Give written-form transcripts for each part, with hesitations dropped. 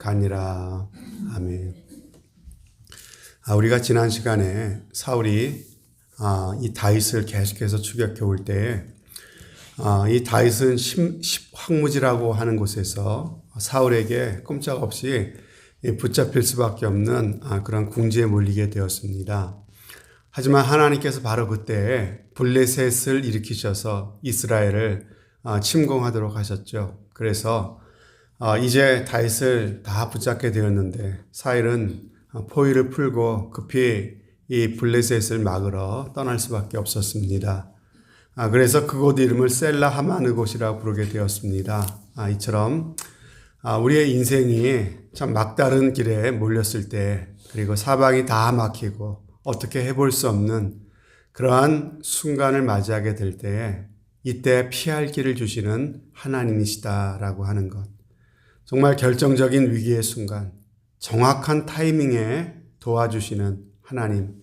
가니라. 아멘. 우리가 지난 시간에 사울이 이 다윗을 계속해서 추격해 올 때에 이 다윗은 십황무지라고 하는 곳에서 사울에게 꼼짝없이 붙잡힐 수밖에 없는 그런 궁지에 몰리게 되었습니다. 하지만 하나님께서 바로 그때 블레셋을 일으키셔서 이스라엘을 침공하도록 하셨죠. 그래서 이제 다윗을 다 붙잡게 되었는데 사울은 포위를 풀고 급히 이 블레셋을 막으러 떠날 수밖에 없었습니다. 그래서 그곳 이름을 셀라 하마느곳이라고 부르게 되었습니다. 이처럼 우리의 인생이 참 막다른 길에 몰렸을 때, 그리고 사방이 다 막히고 어떻게 해볼 수 없는 그러한 순간을 맞이하게 될 때에 이때 피할 길을 주시는 하나님이시다라고 하는 것. 정말 결정적인 위기의 순간, 정확한 타이밍에 도와주시는 하나님,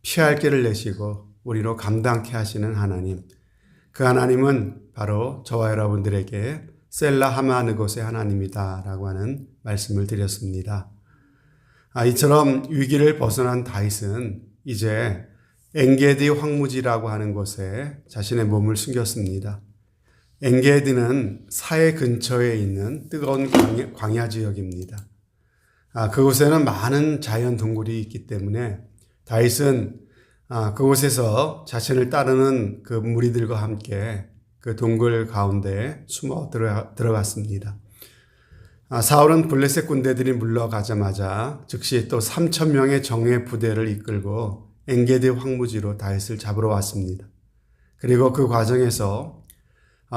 피할 길을 내시고 우리로 감당케 하시는 하나님. 그 하나님은 바로 저와 여러분들에게 셀라 하마느곳의 하나님이다라고 하는 말씀을 드렸습니다. 이처럼 위기를 벗어난 다윗은 이제 엔게디 황무지라고 하는 곳에 자신의 몸을 숨겼습니다. 엔게디는 사해 근처에 있는 뜨거운 광야 지역입니다. 그곳에는 많은 자연 동굴이 있기 때문에 다윗은 그곳에서 자신을 따르는 그 무리들과 함께 그 동굴 가운데 숨어 들어갔습니다. 사울은 블레셋 군대들이 물러가자마자 즉시 또 3,000명의 정예 부대를 이끌고 엔게디 황무지로 다윗을 잡으러 왔습니다. 그리고 그 과정에서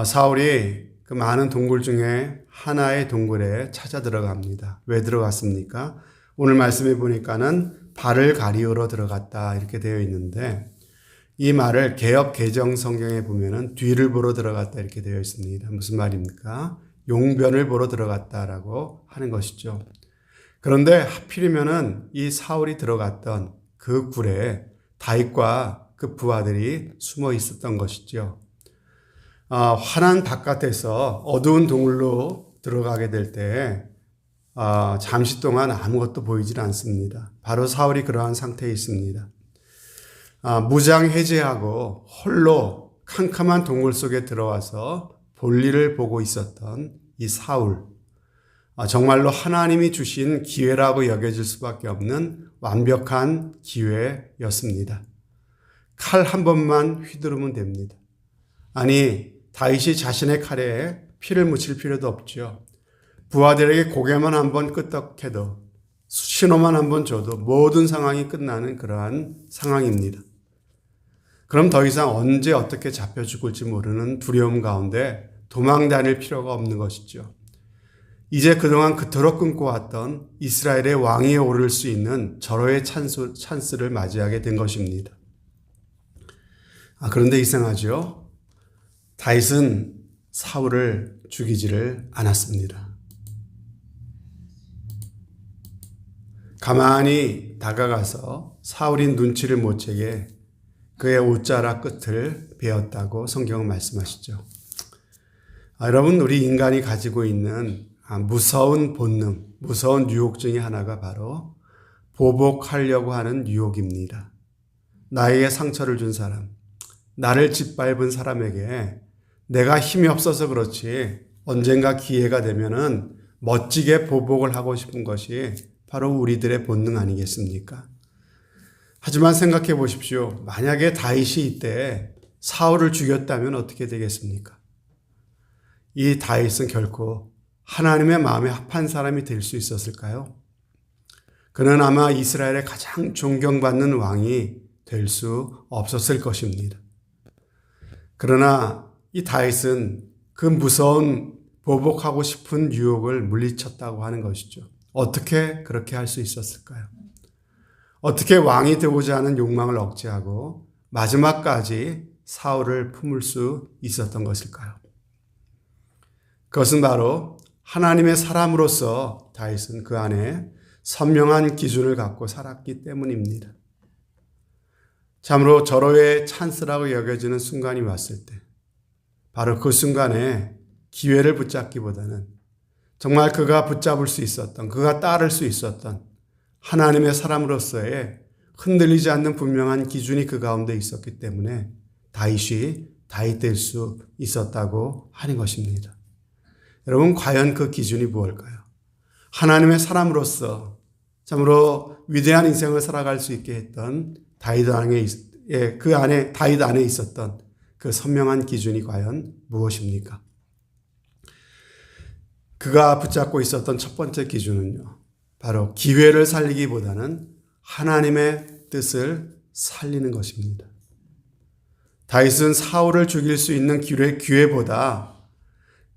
사울이 그 많은 동굴 중에 하나의 동굴에 찾아 들어갑니다. 왜 들어갔습니까? 오늘 말씀해 보니까는 발을 가리우러 들어갔다 이렇게 되어 있는데, 이 말을 개역 개정 성경에 보면은 뒤를 보러 들어갔다 이렇게 되어 있습니다. 무슨 말입니까? 용변을 보러 들어갔다라고 하는 것이죠. 그런데 하필이면은 이 사울이 들어갔던 그 굴에 다윗과 그 부하들이 숨어 있었던 것이죠. 환한 바깥에서 어두운 동굴로 들어가게 될 때 잠시 동안 아무것도 보이질 않습니다. 바로 사울이 그러한 상태에 있습니다. 무장 해제하고 홀로 캄캄한 동굴 속에 들어와서 볼일을 보고 있었던 이 사울. 정말로 하나님이 주신 기회라고 여겨질 수밖에 없는 완벽한 기회였습니다. 칼 한 번만 휘두르면 됩니다. 아니, 다윗이 자신의 칼에 피를 묻힐 필요도 없죠. 부하들에게 고개만 한번 끄덕해도, 신호만 한번 줘도 모든 상황이 끝나는 그러한 상황입니다. 그럼 더 이상 언제 어떻게 잡혀 죽을지 모르는 두려움 가운데 도망 다닐 필요가 없는 것이죠. 이제 그동안 그토록 꿈꿔왔던 이스라엘의 왕위에 오를 수 있는 절호의 찬스를 맞이하게 된 것입니다. 그런데 이상하죠. 다윗은 사울을 죽이지를 않았습니다. 가만히 다가가서 사울이 눈치를 못 채게 그의 옷자락 끝을 베었다고 성경은 말씀하시죠. 여러분, 우리 인간이 가지고 있는 무서운 본능, 무서운 유혹 중에 하나가 바로 보복하려고 하는 유혹입니다. 나에게 상처를 준 사람, 나를 짓밟은 사람에게 내가 힘이 없어서 그렇지 언젠가 기회가 되면은 멋지게 보복을 하고 싶은 것이 바로 우리들의 본능 아니겠습니까? 하지만 생각해 보십시오. 만약에 다윗이 이때 사울을 죽였다면 어떻게 되겠습니까? 이 다윗은 결코 하나님의 마음에 합한 사람이 될 수 있었을까요? 그는 아마 이스라엘의 가장 존경받는 왕이 될 수 없었을 것입니다. 그러나 이 다윗은 그 무서운 보복하고 싶은 유혹을 물리쳤다고 하는 것이죠. 어떻게 그렇게 할 수 있었을까요? 어떻게 왕이 되고자 하는 욕망을 억제하고 마지막까지 사울을 품을 수 있었던 것일까요? 그것은 바로 하나님의 사람으로서 다윗은 그 안에 선명한 기준을 갖고 살았기 때문입니다. 참으로 절호의 찬스라고 여겨지는 순간이 왔을 때 바로 그 순간에 기회를 붙잡기보다는 정말 그가 붙잡을 수 있었던, 그가 따를 수 있었던 하나님의 사람으로서의 흔들리지 않는 분명한 기준이 그 가운데 있었기 때문에 다윗이 다윗 될 수 있었다고 하는 것입니다. 여러분, 과연 그 기준이 무엇일까요? 하나님의 사람으로서 참으로 위대한 인생을 살아갈 수 있게 했던 다윗 안에 있었던 그 선명한 기준이 과연 무엇입니까? 그가 붙잡고 있었던 첫 번째 기준은요, 바로 기회를 살리기보다는 하나님의 뜻을 살리는 것입니다. 다윗은 사울을 죽일 수 있는 기회보다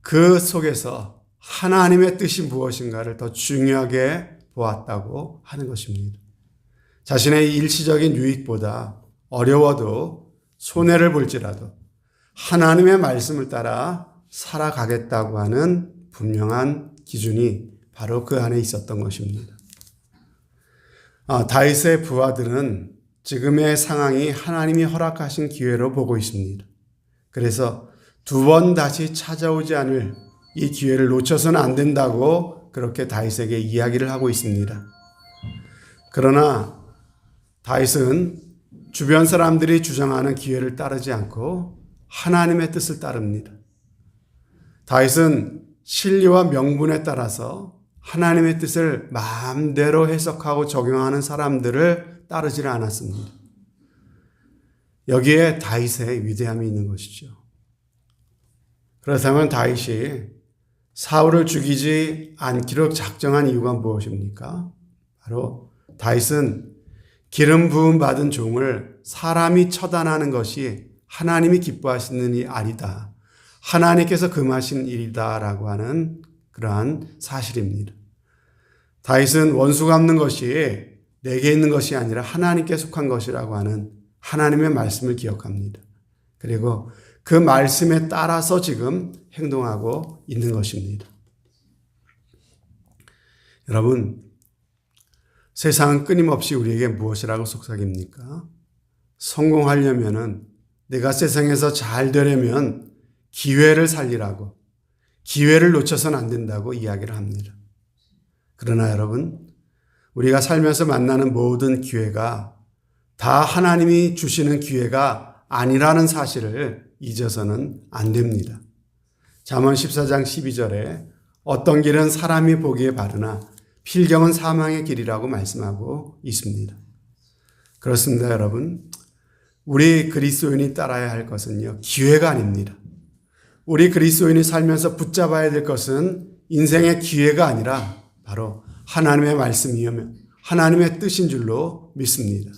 그 속에서 하나님의 뜻이 무엇인가를 더 중요하게 보았다고 하는 것입니다. 자신의 일시적인 유익보다 어려워도 손해를 볼지라도 하나님의 말씀을 따라 살아가겠다고 하는 분명한 기준이 바로 그 안에 있었던 것입니다. 다윗의 부하들은 지금의 상황이 하나님이 허락하신 기회로 보고 있습니다. 그래서 두 번 다시 찾아오지 않을 이 기회를 놓쳐서는 안 된다고 그렇게 다윗에게 이야기를 하고 있습니다. 그러나 다윗은 주변 사람들이 주장하는 기회를 따르지 않고 하나님의 뜻을 따릅니다. 다윗은 진리와 명분에 따라서 하나님의 뜻을 마음대로 해석하고 적용하는 사람들을 따르지 않았습니다. 여기에 다윗의 위대함이 있는 것이죠. 그렇다면 다윗이 사울을 죽이지 않기로 작정한 이유가 무엇입니까? 바로 다윗은 기름 부음 받은 종을 사람이 처단하는 것이 하나님이 기뻐하시는 일이 아니다. 하나님께서 금하신 일이다라고 하는 그러한 사실입니다. 다윗은 원수 갚는 것이 내게 있는 것이 아니라 하나님께 속한 것이라고 하는 하나님의 말씀을 기억합니다. 그리고 그 말씀에 따라서 지금 행동하고 있는 것입니다. 여러분, 세상은 끊임없이 우리에게 무엇이라고 속삭입니까? 성공하려면은, 내가 세상에서 잘 되려면 기회를 살리라고, 기회를 놓쳐서는 안 된다고 이야기를 합니다. 그러나 여러분, 우리가 살면서 만나는 모든 기회가 다 하나님이 주시는 기회가 아니라는 사실을 잊어서는 안 됩니다. 잠언 14장 12절에 어떤 길은 사람이 보기에 바르나 필경은 사망의 길이라고 말씀하고 있습니다. 그렇습니다, 여러분. 우리 그리스도인이 따라야 할 것은요, 기회가 아닙니다. 우리 그리스도인이 살면서 붙잡아야 될 것은 인생의 기회가 아니라 바로 하나님의 말씀이며 하나님의 뜻인 줄로 믿습니다.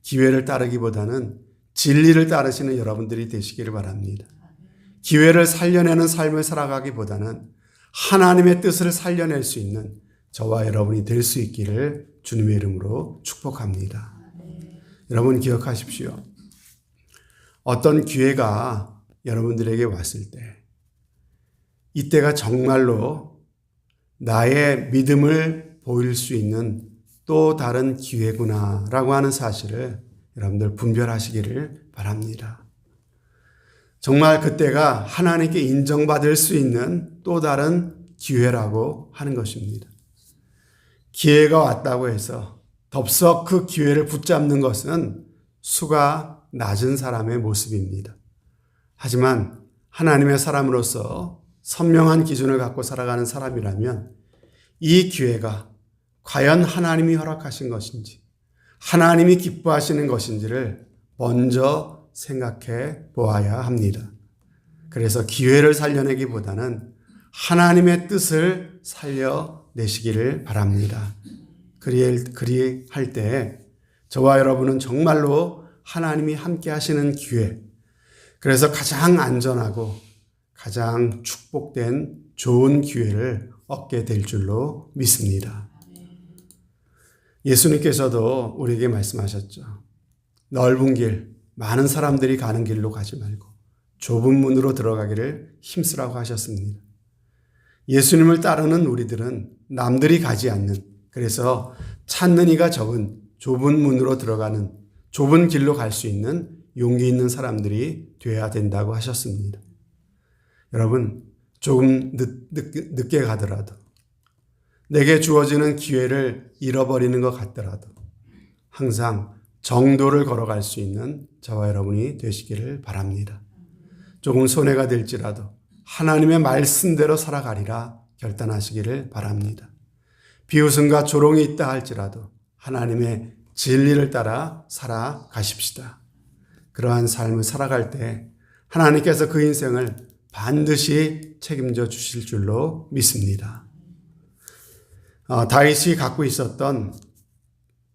기회를 따르기보다는 진리를 따르시는 여러분들이 되시기를 바랍니다. 기회를 살려내는 삶을 살아가기보다는 하나님의 뜻을 살려낼 수 있는 저와 여러분이 될 수 있기를 주님의 이름으로 축복합니다. 여러분 기억하십시오. 어떤 기회가 여러분들에게 왔을 때 이때가 정말로 나의 믿음을 보일 수 있는 또 다른 기회구나라고 하는 사실을 여러분들 분별하시기를 바랍니다. 정말 그때가 하나님께 인정받을 수 있는 또 다른 기회라고 하는 것입니다. 기회가 왔다고 해서 덥석 그 기회를 붙잡는 것은 수가 낮은 사람의 모습입니다. 하지만 하나님의 사람으로서 선명한 기준을 갖고 살아가는 사람이라면 이 기회가 과연 하나님이 허락하신 것인지, 하나님이 기뻐하시는 것인지를 먼저 생각해 보아야 합니다. 그래서 기회를 살려내기보다는 하나님의 뜻을 살려내시기를 바랍니다. 그리할 때 저와 여러분은 정말로 하나님이 함께 하시는 기회, 그래서 가장 안전하고 가장 축복된 좋은 기회를 얻게 될 줄로 믿습니다. 예수님께서도 우리에게 말씀하셨죠. 넓은 길, 많은 사람들이 가는 길로 가지 말고 좁은 문으로 들어가기를 힘쓰라고 하셨습니다. 예수님을 따르는 우리들은 남들이 가지 않는, 그래서 찾는 이가 적은 좁은 문으로 들어가는 좁은 길로 갈 수 있는 용기 있는 사람들이 되어야 된다고 하셨습니다. 여러분, 조금 늦게 가더라도, 내게 주어지는 기회를 잃어버리는 것 같더라도 항상 정도를 걸어갈 수 있는 저와 여러분이 되시기를 바랍니다. 조금 손해가 될지라도 하나님의 말씀대로 살아가리라 결단하시기를 바랍니다. 비웃음과 조롱이 있다 할지라도 하나님의 진리를 따라 살아가십시다. 그러한 삶을 살아갈 때 하나님께서 그 인생을 반드시 책임져 주실 줄로 믿습니다. 다윗이 갖고 있었던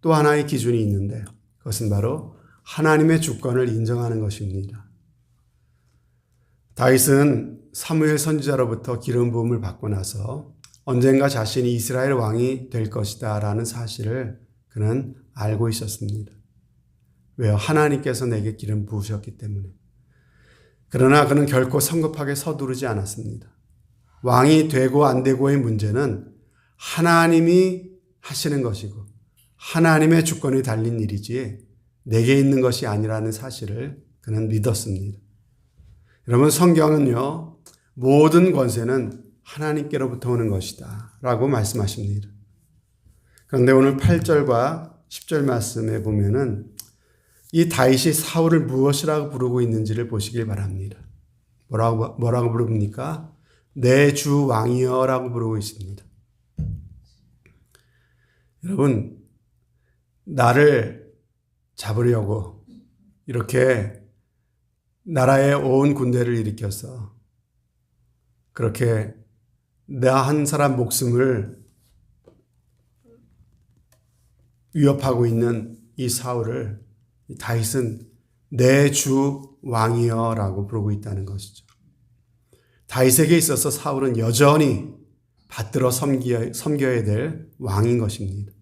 또 하나의 기준이 있는데요. 그것은 바로 하나님의 주권을 인정하는 것입니다. 다윗은 사무엘 선지자로부터 기름 부음을 받고 나서 언젠가 자신이 이스라엘 왕이 될 것이다 라는 사실을 그는 알고 있었습니다. 왜요? 하나님께서 내게 기름 부으셨기 때문에. 그러나 그는 결코 성급하게 서두르지 않았습니다. 왕이 되고 안 되고의 문제는 하나님이 하시는 것이고 하나님의 주권이 달린 일이지 내게 있는 것이 아니라는 사실을 그는 믿었습니다. 여러분, 성경은요, 모든 권세는 하나님께로부터 오는 것이다 라고 말씀하십니다. 그런데 오늘 8절과 10절 말씀에 보면은 이 다윗이 사울을 무엇이라고 부르고 있는지를 보시길 바랍니다. 뭐라고 부릅니까? 내 주 왕이여 라고 부르고 있습니다. 여러분, 나를 잡으려고 이렇게 나라에 온 군대를 일으켜서 그렇게 나 한 사람 목숨을 위협하고 있는 이 사울을 다윗은 내 주 왕이여 라고 부르고 있다는 것이죠. 다윗에게 있어서 사울은 여전히 받들어 섬겨야 될 왕인 것입니다.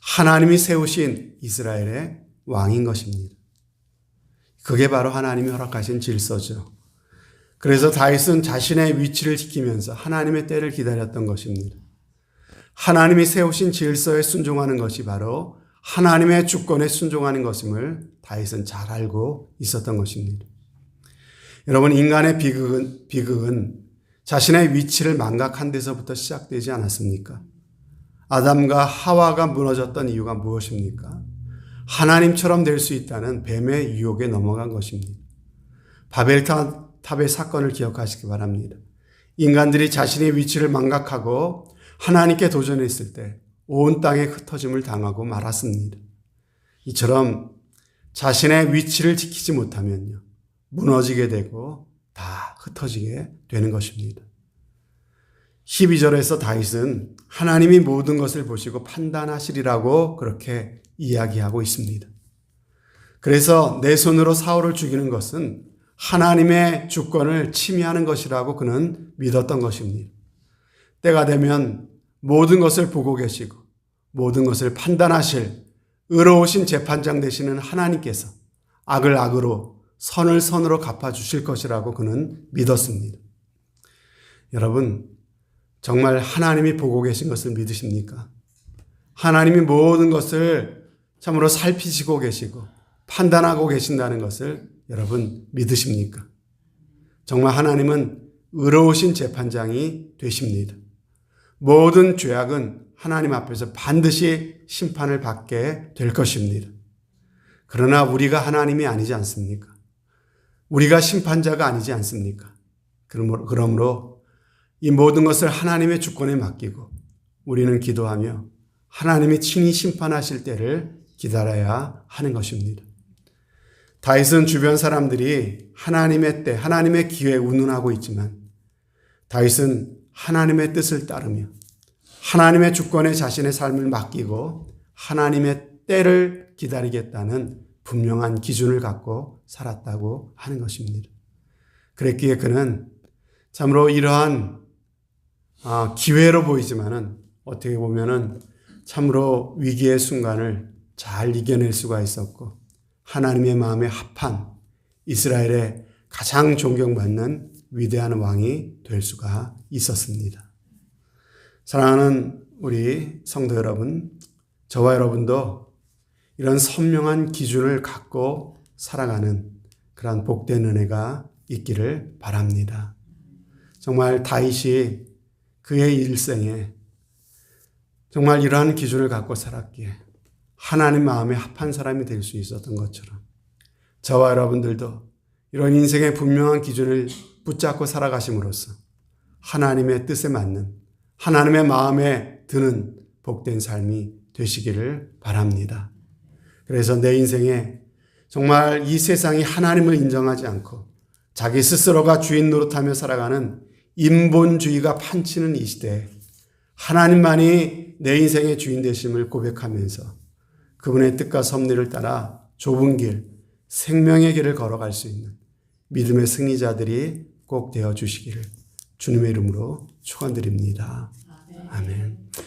하나님이 세우신 이스라엘의 왕인 것입니다. 그게 바로 하나님이 허락하신 질서죠. 그래서 다윗은 자신의 위치를 지키면서 하나님의 때를 기다렸던 것입니다. 하나님이 세우신 질서에 순종하는 것이 바로 하나님의 주권에 순종하는 것임을 다윗은 잘 알고 있었던 것입니다. 여러분, 인간의 비극은 자신의 위치를 망각한 데서부터 시작되지 않았습니까? 아담과 하와가 무너졌던 이유가 무엇입니까? 하나님처럼 될 수 있다는 뱀의 유혹에 넘어간 것입니다. 바벨탑의 사건을 기억하시기 바랍니다. 인간들이 자신의 위치를 망각하고 하나님께 도전했을 때 온 땅에 흩어짐을 당하고 말았습니다. 이처럼 자신의 위치를 지키지 못하면요, 무너지게 되고 다 흩어지게 되는 것입니다. 12절에서 다윗은 하나님이 모든 것을 보시고 판단하시리라고 그렇게 이야기하고 있습니다. 그래서 내 손으로 사울을 죽이는 것은 하나님의 주권을 침해하는 것이라고 그는 믿었던 것입니다. 때가 되면 모든 것을 보고 계시고 모든 것을 판단하실 의로우신 재판장 되시는 하나님께서 악을 악으로 선을 선으로 갚아주실 것이라고 그는 믿었습니다. 여러분, 정말 하나님이 보고 계신 것을 믿으십니까? 하나님이 모든 것을 참으로 살피시고 계시고 판단하고 계신다는 것을 여러분 믿으십니까? 정말 하나님은 의로우신 재판장이 되십니다. 모든 죄악은 하나님 앞에서 반드시 심판을 받게 될 것입니다. 그러나 우리가 하나님이 아니지 않습니까? 우리가 심판자가 아니지 않습니까? 그러므로 이 모든 것을 하나님의 주권에 맡기고 우리는 기도하며 하나님이 친히 심판하실 때를 기다려야 하는 것입니다. 다윗은 주변 사람들이 하나님의 때, 하나님의 기회에 운운하고 있지만 다윗은 하나님의 뜻을 따르며 하나님의 주권에 자신의 삶을 맡기고 하나님의 때를 기다리겠다는 분명한 기준을 갖고 살았다고 하는 것입니다. 그랬기에 그는 참으로 이러한 기회로 보이지만은 어떻게 보면은 참으로 위기의 순간을 잘 이겨낼 수가 있었고 하나님의 마음에 합한 이스라엘의 가장 존경받는 위대한 왕이 될 수가 있었습니다. 사랑하는 우리 성도 여러분, 저와 여러분도 이런 선명한 기준을 갖고 살아가는 그러한 복된 은혜가 있기를 바랍니다. 정말 다윗이 그의 일생에 정말 이러한 기준을 갖고 살았기에 하나님 마음에 합한 사람이 될 수 있었던 것처럼 저와 여러분들도 이런 인생의 분명한 기준을 붙잡고 살아가심으로써 하나님의 뜻에 맞는 하나님의 마음에 드는 복된 삶이 되시기를 바랍니다. 그래서 내 인생에 정말 이 세상이 하나님을 인정하지 않고 자기 스스로가 주인 노릇하며 살아가는 인본주의가 판치는 이 시대에 하나님만이 내 인생의 주인 되심을 고백하면서 그분의 뜻과 섭리를 따라 좁은 길, 생명의 길을 걸어갈 수 있는 믿음의 승리자들이 꼭 되어 주시기를 주님의 이름으로 축원드립니다. 아멘.